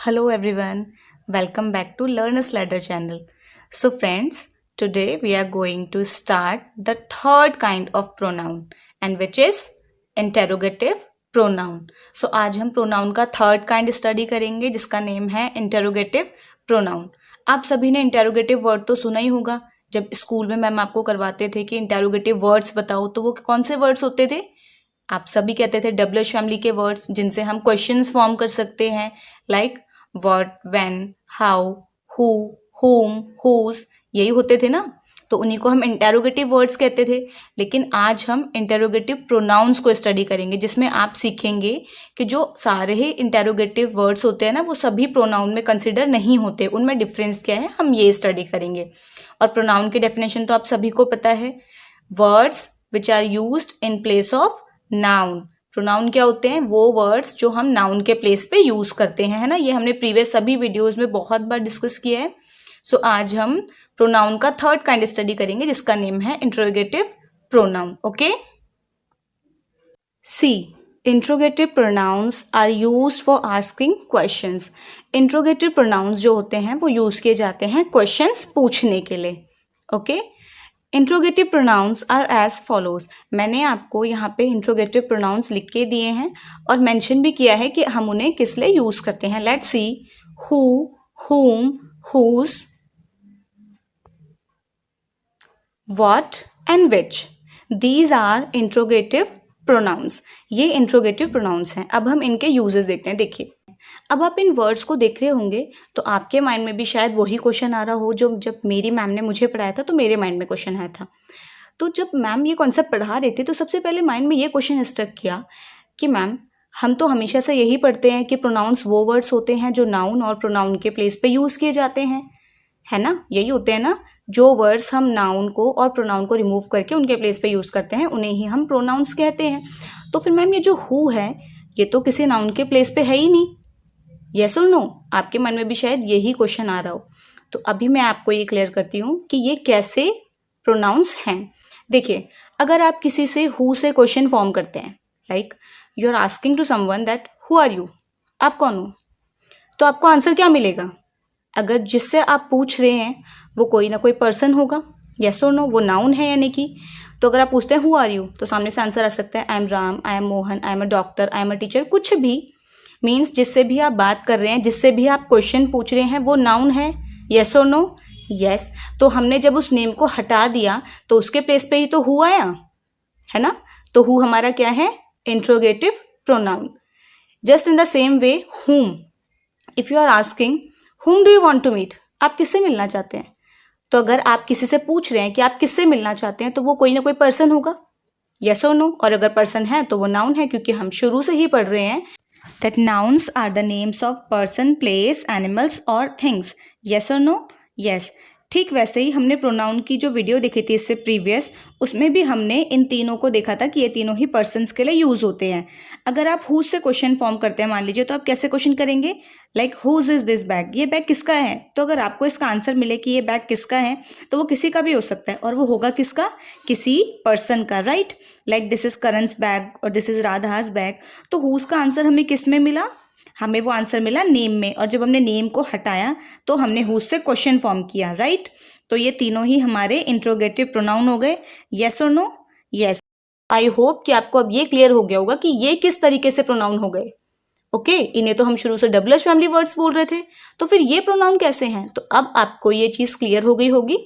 Hello everyone, welcome back to Learn a Slider channel. So friends, today we are going to start the third kind of pronoun and which is interrogative pronoun. So आज हम pronoun का third kind study करेंगे जिसका name है interrogative pronoun. आप सभी ने interrogative word तो सुना ही होगा. जब स्कूल में मैम आपको करवाते थे कि interrogative words बताओ तो वो कौन से words होते थे? आप सभी कहते थे WH फैमिली के वर्ड्स जिनसे हम क्वेश्चंस फॉर्म कर सकते हैं like what, when, how, who, whom, whose, यही होते थे ना. तो उन्हीं को हम इंटेरोगेटिव वर्ड्स कहते थे. लेकिन आज हम इंटेरोगेटिव प्रोनाउंस को स्टडी करेंगे जिसमें आप सीखेंगे कि जो सारे ही इंटेरोगेटिव वर्ड्स होते हैं ना वो सभी प्रोनाउन में कंसिडर नहीं होते, उनमें डिफरेंस क्या है हम ये स्टडी करेंगे. और प्रोनाउन की डेफिनेशन तो आप सभी को पता है, words which are used in place of noun. Pronoun क्या होते हैं? वो वर्ड्स जो हम नाउन के प्लेस पे यूज करते हैं, है ना. ये हमने प्रीवियस सभी वीडियोस में बहुत बार डिस्कस किया है. सो आज हम प्रोनाउन का थर्ड काइंड स्टडी करेंगे जिसका नेम है interrogative pronoun. Okay, see interrogative pronouns are used for asking questions. Interrogative pronouns जो होते हैं वो यूज किए जाते हैं क्वेश्चंस पूछने के लिए. Okay, interrogative pronouns are as follows. मैंने आपको यहाँ पे इंट्रोगेटिव प्रोनाउंस लिख के दिए हैं और मेंशन भी किया है कि हम उन्हें किस लिए यूज करते हैं. Let's see, who, whom, whose, what and which. These are interrogative pronouns. ये इंट्रोगेटिव प्रोनाउंस हैं. अब हम इनके यूजेस देखते हैं. देखिए, अब आप इन वर्ड्स को देख रहे होंगे तो आपके माइंड में भी शायद वही क्वेश्चन आ रहा हो जो जब मेरी मैम ने मुझे पढ़ाया था तो मेरे माइंड में क्वेश्चन आया था. तो जब मैम ये कॉन्सेप्ट पढ़ा रहे थे तो सबसे पहले माइंड में ये क्वेश्चन स्ट्रक किया कि मैम हम तो हमेशा से यही पढ़ते हैं कि प्रोनाउंस वो वर्ड्स होते हैं जो नाउन और प्रोनाउन के प्लेस पे यूज किए जाते हैं, है ना. यही होते हैं ना, जो वर्ड्स हम नाउन को और प्रोनाउन को रिमूव करके उनके प्लेस पे यूज करते हैं उन्हें ही हम प्रोनाउंस कहते हैं. तो फिर मैम ये जो हु है ये तो किसी नाउन के प्लेस पे है ही नहीं. यस और नो, आपके मन में भी शायद यही क्वेश्चन आ रहा हो. तो अभी मैं आपको ये क्लियर करती हूँ कि ये कैसे प्रोनाउंस हैं. देखिए, अगर आप किसी से हु से क्वेश्चन फॉर्म करते हैं, like you are asking to someone that who are you, आप कौन हो, तो आपको आंसर क्या मिलेगा? अगर जिससे आप पूछ रहे हैं वो कोई ना कोई पर्सन होगा, यस और नो, वो नाउन है यानी कि. तो अगर आप पूछते हैं हु आर यू तो सामने से आंसर आ सकता है I am Ram, I am Mohan, I am a doctor, I am a teacher, कुछ भी. मीन्स जिससे भी आप बात कर रहे हैं, जिससे भी आप क्वेश्चन पूछ रहे हैं वो नाउन है, यस और नो. यस, तो हमने जब उस नेम को हटा दिया तो उसके प्लेस पे ही तो हु आया, है ना. तो हु हमारा क्या है? Interrogative pronoun. Just in the same way whom, if you are asking whom do you want to meet, आप किससे मिलना चाहते हैं. तो अगर आप किसी से पूछ रहे हैं कि आप किससे मिलना चाहते हैं तो वो कोई ना कोई पर्सन होगा, यस और नो. और अगर पर्सन है तो वो नाउन है क्योंकि हम शुरू से ही पढ़ रहे हैं that nouns are the names of person, place, animals or things. Yes or no? Yes. ठीक वैसे ही हमने प्रोनाउन की जो वीडियो देखी थी इससे प्रीवियस, उसमें भी हमने इन तीनों को देखा था कि ये तीनों ही पर्सन्स के लिए यूज होते हैं. अगर आप हुज से क्वेश्चन फॉर्म करते हैं मान लीजिए, तो आप कैसे क्वेश्चन करेंगे? Like whose is this bag, ये बैग किसका है. तो अगर आपको इसका आंसर मिले कि ये बैग किसका है तो वो किसी का भी हो सकता है और वो होगा किसका? किसी पर्सन का, right. Like this is Karan's bag और दिस इज राधा's बैग. तो हुज का आंसर हमें किस में मिला? हमें वो आंसर मिला नेम में. और जब हमने नेम को हटाया तो हमने हुज से क्वेश्चन फॉर्म किया, राइट. तो ये तीनों ही हमारे इंट्रोगेटिव प्रोनाउन हो गए. यस और नो? यस. आई होप कि आपको अब ये क्लियर हो गया होगा कि ये किस तरीके से प्रोनाउन हो गए. ओके, इन्हें तो हम शुरू से WH फैमिली वर्ड्स बोल रहे थे, तो फिर ये प्रोनाउन कैसे हैं? तो अब आपको ये चीज क्लियर हो गई होगी.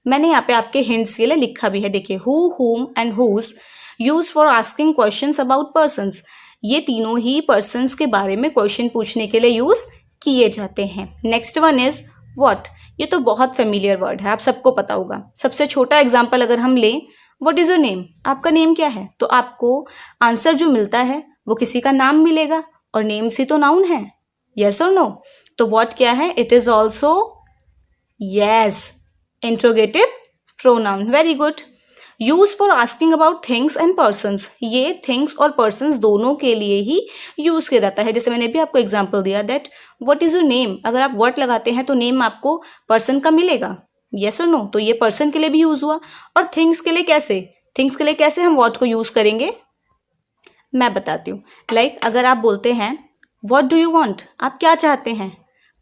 मैंने यहाँ पे आपके हिंट्स के लिए लिखा भी है. देखिए, who, whom and whose use for asking questions about persons. ये तीनों ही पर्सन्स के बारे में क्वेश्चन पूछने के लिए यूज किए जाते हैं. Next one is what. ये तो बहुत फेमिलियर वर्ड है, आप सबको पता होगा. सबसे छोटा एग्जांपल अगर हम लें, व्हाट इज योर नेम, आपका नेम क्या है, तो आपको आंसर जो मिलता है वो किसी का नाम मिलेगा और नेम से तो नाउन है, यस और नो. तो व्हाट क्या है? It is also yes interrogative pronoun. Very good. Use for asking about things and persons. ये थिंग्स और पर्सन्स दोनों के लिए ही यूज किया जाता है. जैसे मैंने भी आपको एग्जांपल दिया that what is your name. अगर आप व्हाट लगाते हैं तो नेम आपको पर्सन का मिलेगा, यस और नो. तो ये पर्सन के लिए भी यूज हुआ. और थिंग्स के लिए कैसे? थिंग्स के लिए कैसे हम व्हाट को यूज करेंगे मैं बताती हूँ. लाइक अगर आप बोलते हैं व्हाट डू यू वांट, आप क्या चाहते हैं,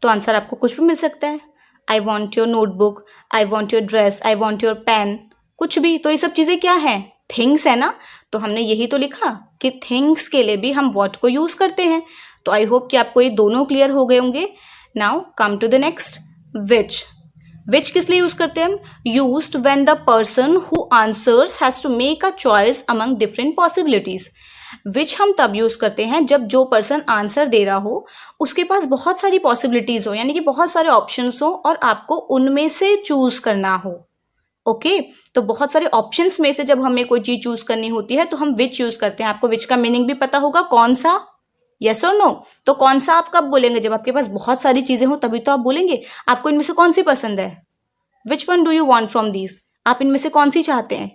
तो आंसर आपको कुछ भी मिल सकता है। I want your notebook, I want your dress, I want your pen, कुछ भी। तो ये सब चीज़ें क्या है, थिंग्स है ना। तो हमने यही तो लिखा कि थिंग्स के लिए भी हम व्हाट को यूज़ करते हैं। तो आई होप कि आपको ये दोनों क्लियर हो गए होंगे। Now come to the next, which किस लिए यूज करते हैं हम, used when the person who answers has to make a choice among different possibilities. Which हम तब यूज करते हैं जब जो पर्सन आंसर दे रहा हो उसके पास बहुत सारी पॉसिबिलिटीज हो, यानी कि बहुत सारे ऑप्शंस हो और आपको उनमें से चूज करना हो। ओके तो बहुत सारे ऑप्शंस में से जब हमें कोई चीज चूज करनी होती है तो हम विच यूज करते हैं। आपको विच का मीनिंग भी पता होगा, कौन सा, यस और नो। तो कौन सा आप कब बोलेंगे, जब आपके पास बहुत सारी चीजें हो तभी तो आप बोलेंगे। आपको इनमें से कौन सी पसंद है, which one do you want from these, आप इनमें से कौन सी चाहते हैं,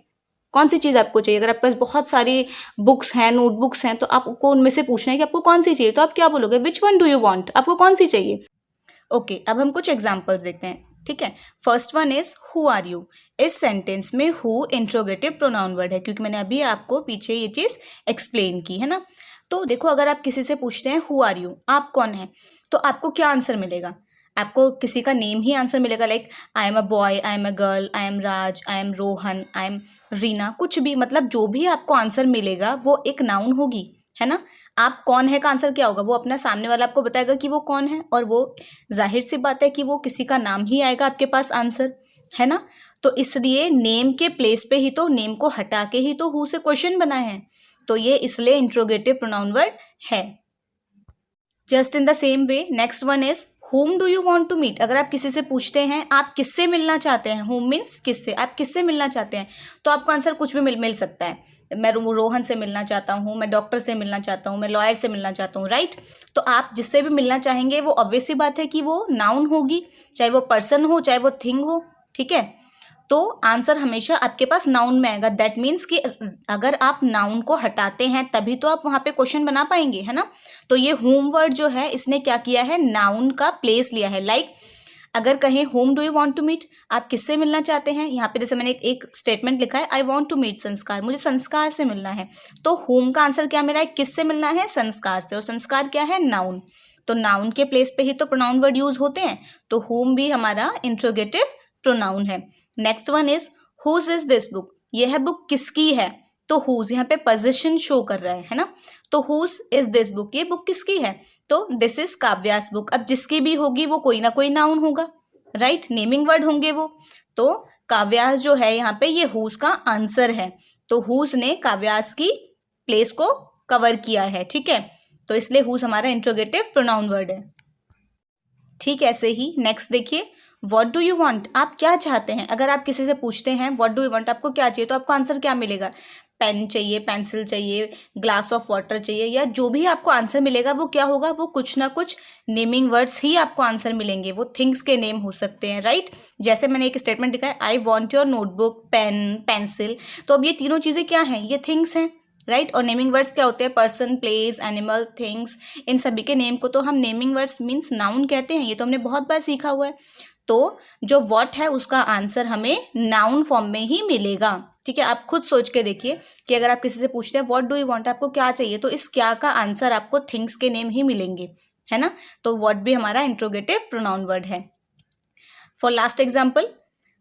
कौन सी चीज आपको चाहिए। अगर आपके पास बहुत सारी बुक्स हैं, नोटबुक्स हैं, तो आपको उनमें से पूछना है कि आपको कौन सी चाहिए, तो आप क्या बोलोगे, which one do you want, आपको कौन सी चाहिए। ओके अब हम कुछ एग्जाम्पल्स देखते हैं। ठीक है, first one is who are you. इस सेंटेंस में हु इंट्रोगेटिव प्रोनाउन वर्ड है, क्योंकि मैंने अभी आपको पीछे ये चीज एक्सप्लेन की है ना। तो देखो अगर आप किसी से पूछते हैं हु आर यू, आप कौन है, तो आपको क्या आंसर मिलेगा, आपको किसी का नेम ही आंसर मिलेगा। Like I am a boy, I am a girl, I am Raj, I am Rohan, I am Reena, कुछ भी, मतलब जो भी आपको आंसर मिलेगा वो एक नाउन होगी, है ना। आप कौन है का आंसर क्या होगा, वो अपना सामने वाला आपको बताएगा कि वो कौन है, और वो जाहिर सी बात है कि वो किसी का नाम ही आएगा आपके पास आंसर, है ना। तो इसलिए नेम के प्लेस पे ही तो, नेम को हटा के ही तो हु से क्वेश्चन बना है, तो ये इसलिए इंट्रोगेटिव प्रोनाउन वर्ड है। Just in the same way next one is whom do you want to meet. अगर आप किसी से पूछते हैं आप किससे मिलना चाहते हैं, whom मीन्स किससे, आप किससे मिलना चाहते हैं, तो आपको आंसर कुछ भी मिल सकता है। मैं रोहन से मिलना चाहता हूँ, मैं डॉक्टर से मिलना चाहता हूँ, मैं लॉयर से मिलना चाहता हूँ, राइट। तो आप जिससे भी मिलना चाहेंगे वो ऑब्वियस सी बात है कि वो नाउन होगी, चाहे वो पर्सन हो चाहे वो थिंग हो, ठीक है। तो आंसर हमेशा आपके पास नाउन में आएगा। दैट मीन्स कि अगर आप नाउन को हटाते हैं तभी तो आप वहां पे क्वेश्चन बना पाएंगे, है ना। तो ये होम वर्ड जो है इसने क्या किया है, नाउन का प्लेस लिया है। लाइक अगर कहें whom do you want to meet, आप किससे मिलना चाहते हैं, यहाँ पे जैसे मैंने एक स्टेटमेंट लिखा है आई वांट टू मीट संस्कार, मुझे संस्कार से मिलना है। तो होम का आंसर क्या मिला है, किससे मिलना है, संस्कार से, और संस्कार क्या है, नाउन। तो नाउन के प्लेस पे ही तो प्रोनाउन वर्ड यूज होते हैं, तो होम भी हमारा इंट्रोगेटिव प्रोनाउन है। Next one is whose is this book, यह बुक किसकी है, तो हुज यहाँ पे पोजीशन शो कर रहा है ना। तो हुज इज दिस बुक, ये बुक किसकी है, तो दिस इज काव्यास बुक। अब जिसकी भी होगी वो कोई ना कोई नाउन होगा, राइट, नेमिंग वर्ड होंगे वो। तो काव्यास जो है यहाँ पे ये हुज का आंसर है, तो हुज ने काव्यास की प्लेस को कवर किया है, ठीक है। तो इसलिए हुज हमारा इंट्रोगेटिव प्रोनाउन वर्ड है। ठीक ऐसे ही नेक्स्ट देखिए, व्हाट डू यू वांट, आप क्या चाहते हैं। अगर आप किसी से पूछते हैं व्हाट डू यू वांट, आपको क्या चाहिए, तो आपको आंसर क्या मिलेगा, पेन चाहिए, पेंसिल चाहिए, ग्लास ऑफ वाटर चाहिए, या जो भी आपको आंसर मिलेगा वो क्या होगा, वो कुछ ना कुछ नेमिंग वर्ड्स ही आपको आंसर मिलेंगे। वो थिंग्स के नेम हो सकते हैं, राइट। जैसे मैंने एक स्टेटमेंट लिखा है I want your notebook, pen, pencil, तो अब ये तीनों चीज़ें क्या हैं, ये थिंग्स हैं, राइट। और नेमिंग वर्ड्स क्या होते हैं, पर्सन, प्लेस, एनिमल, थिंग्स, इन सभी के नेम को तो हम नेमिंग वर्ड्स मीन्स नाउन कहते हैं। ये तो हमने बहुत बार सीखा हुआ है। तो जो व्हाट है उसका आंसर हमें नाउन फॉर्म में ही मिलेगा, ठीक है। आप खुद सोच के देखिए कि अगर आप किसी से पूछते हैं व्हाट डू यू वांट, आपको क्या चाहिए, तो इस क्या का आंसर आपको थिंग्स के नेम ही मिलेंगे, है ना। तो व्हाट भी हमारा इंट्रोगेटिव प्रोनाउन वर्ड है। For last example,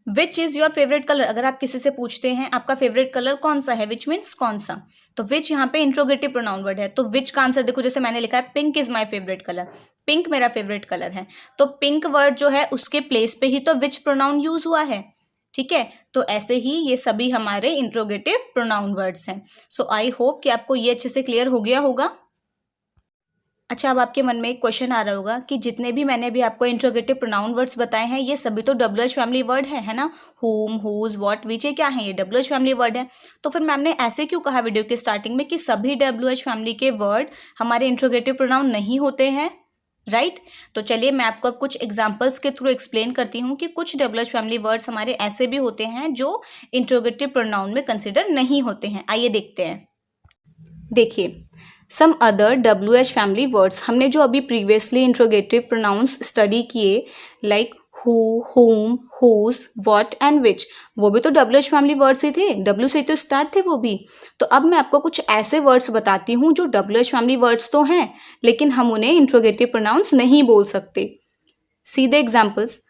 which is your favourite colour. अगर आप किसी से पूछते हैं आपका फेवरेट कलर कौन सा है, विच मीन्स कौन सा, तो विच यहाँ पे इंट्रोगेटिव प्रोनाउन वर्ड है। तो विच का आंसर देखो, जैसे मैंने लिखा है pink is my favourite colour, pink मेरा फेवरेट कलर है, तो पिंक वर्ड जो है उसके प्लेस पे ही तो विच प्रोनाउन यूज हुआ है, ठीक है। तो ऐसे ही ये सभी हमारे इंट्रोगेटिव प्रोनाउन वर्ड्स हैं। सो आई होप कि आपको ये अच्छे से क्लियर हो गया होगा। अच्छा, अब आपके मन में एक क्वेश्चन आ रहा होगा कि जितने भी मैंने अभी आपको इंट्रोगेटिव प्रोनाउन वर्ड्स बताए हैं ये सभी तो WH फैमिली वर्ड है ना। होम, हुज, व्हाट, विच, ये क्या है, ये WH फैमिली वर्ड है। तो फिर मैम ने ऐसे क्यों कहा वीडियो के स्टार्टिंग में कि सभी WH फैमिली के वर्ड हमारे इंट्रोगेटिव प्रोनाउन नहीं होते हैं, राइट। तो चलिए मैं आपको अब कुछ एग्जाम्पल्स के थ्रू एक्सप्लेन करती हूँ कि कुछ WH फैमिली वर्ड्स हमारे ऐसे भी होते हैं जो इंट्रोगेटिव प्रोनाउन में कंसिडर नहीं होते हैं। आइए देखते हैं। देखिए, some other WH family words, हमने जो अभी प्रीवियसली इंट्रोगेटिव प्रोनाउंस स्टडी किए, like who, whom, whose, what and which, वो भी तो WH फैमिली वर्ड्स ही थे, W से तो स्टार्ट थे वो भी। तो अब मैं आपको कुछ ऐसे वर्ड्स बताती हूँ जो WH फैमिली वर्ड्स तो हैं लेकिन हम उन्हें इंट्रोगेटिव प्रोनाउंस नहीं बोल सकते। See the examples,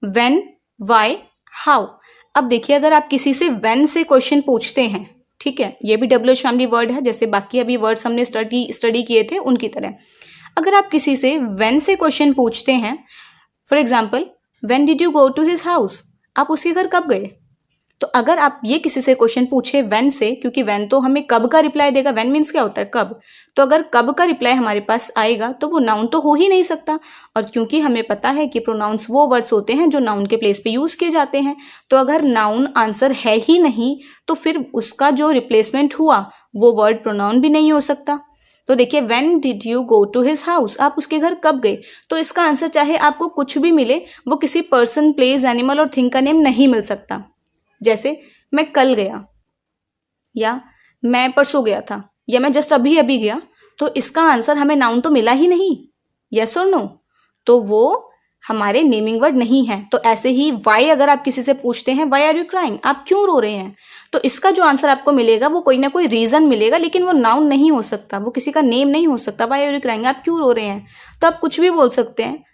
when, why, how। अब देखिए अगर आप किसी से when से क्वेश्चन पूछते हैं, ठीक है, ये भी WH फैमिली वर्ड है जैसे बाकी अभी वर्ड्स हमने स्टडी किए थे उनकी तरह। अगर आप किसी से when से क्वेश्चन पूछते हैं, for example when did you go to his house, आप उसके घर कब गए। तो अगर आप ये किसी से क्वेश्चन पूछे when से, क्योंकि when तो हमें कब का रिप्लाई देगा, when मीन्स क्या होता है कब, तो अगर कब का रिप्लाई हमारे पास आएगा तो वो नाउन तो हो ही नहीं सकता। और क्योंकि हमें पता है कि प्रोनाउंस वो वर्ड्स होते हैं जो नाउन के प्लेस पे यूज किए जाते हैं, तो अगर नाउन आंसर है ही नहीं तो फिर उसका जो रिप्लेसमेंट हुआ वो वर्ड प्रोनाउन भी नहीं हो सकता। तो देखिए when did you go to his house, आप उसके घर कब गए, तो इसका आंसर चाहे आपको कुछ भी मिले वो किसी पर्सन, प्लेस, एनिमल और थिंग का नेम नहीं मिल सकता। जैसे मैं कल गया, या मैं परसों गया था, या मैं जस्ट अभी अभी गया, तो इसका आंसर हमें नाउन तो मिला ही नहीं, यस और नो, तो वो हमारे नेमिंग वर्ड नहीं है। तो ऐसे ही वाई अगर आप किसी से पूछते हैं वाई आर यू क्राइंग, आप क्यों रो रहे हैं, तो इसका जो आंसर आपको मिलेगा वो कोई ना कोई रीजन मिलेगा, लेकिन वो नाउन नहीं हो सकता, वो किसी का नेम नहीं हो सकता। वाई आर यू क्राइंग, आप क्यों रो रहे हैं, तो आप कुछ भी बोल सकते हैं,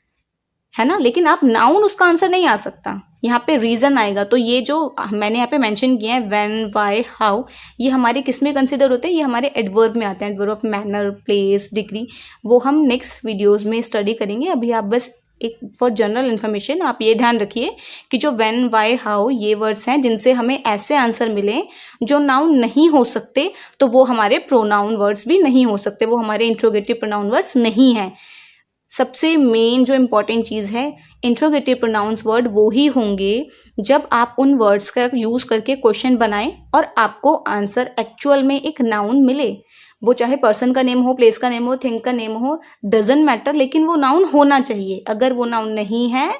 है ना, लेकिन आप नाउन उसका आंसर नहीं आ सकता, यहाँ पे रीजन आएगा। तो ये जो मैंने यहाँ पे मेंशन किया है व्हेन, व्हाई, हाउ, ये हमारे किस में कंसिडर होते हैं, ये हमारे एडवर्ब में आते हैं, adverb of manner, place, degree, वो हम नेक्स्ट वीडियोस में स्टडी करेंगे। अभी आप बस एक फॉर जनरल इन्फॉर्मेशन आप ये ध्यान रखिए कि जो व्हेन, व्हाई, हाउ ये वर्ड्स हैं जिनसे हमें ऐसे आंसर मिले जो नाउन नहीं हो सकते, तो वो हमारे प्रोनाउन वर्ड्स भी नहीं हो सकते, वो हमारे इंट्रोगेटिव प्रोनाउन वर्ड्स नहीं हैं। सबसे मेन जो इम्पॉर्टेंट चीज़ है, इंट्रोगेटिव प्रोनाउंस वर्ड वो ही होंगे जब आप उन वर्ड्स का यूज करके क्वेश्चन बनाएं और आपको आंसर एक्चुअल में एक नाउन मिले, वो चाहे पर्सन का नेम हो, प्लेस का नेम हो, थिंग का नेम हो, डजंट मैटर, लेकिन वो नाउन होना चाहिए। अगर वो नाउन नहीं है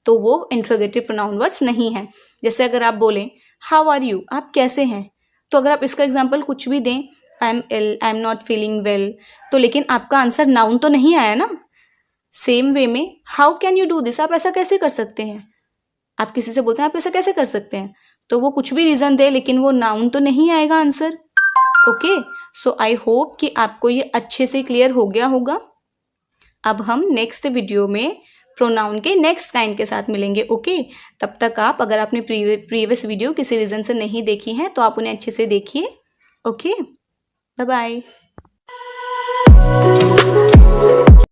तो वो इंट्रोगेटिव प्रोनाउन वर्ड्स नहीं है। जैसे अगर आप बोलें हाउ आर यू, आप कैसे हैं, तो अगर आप इसका एग्जाम्पल कुछ भी दें, I am ill, I am not feeling well, तो लेकिन आपका आंसर नाउन तो नहीं आया ना। सेम वे में how can you do this, आप ऐसा कैसे कर सकते हैं, आप किसी से बोलते हैं आप ऐसा कैसे कर सकते हैं, तो वो कुछ भी रीजन दे लेकिन वो नाउन तो नहीं आएगा answer. Okay, so I hope कि आपको ये अच्छे से क्लियर हो गया होगा। अब हम नेक्स्ट वीडियो में प्रोनाउन के नेक्स्ट काइंड के साथ मिलेंगे। ओके, तब तक आप, अगर आपने प्रीवियस वीडियो किसी रीजन से नहीं देखी है तो आप उन्हें अच्छे से देखिए। Okay, bye bye.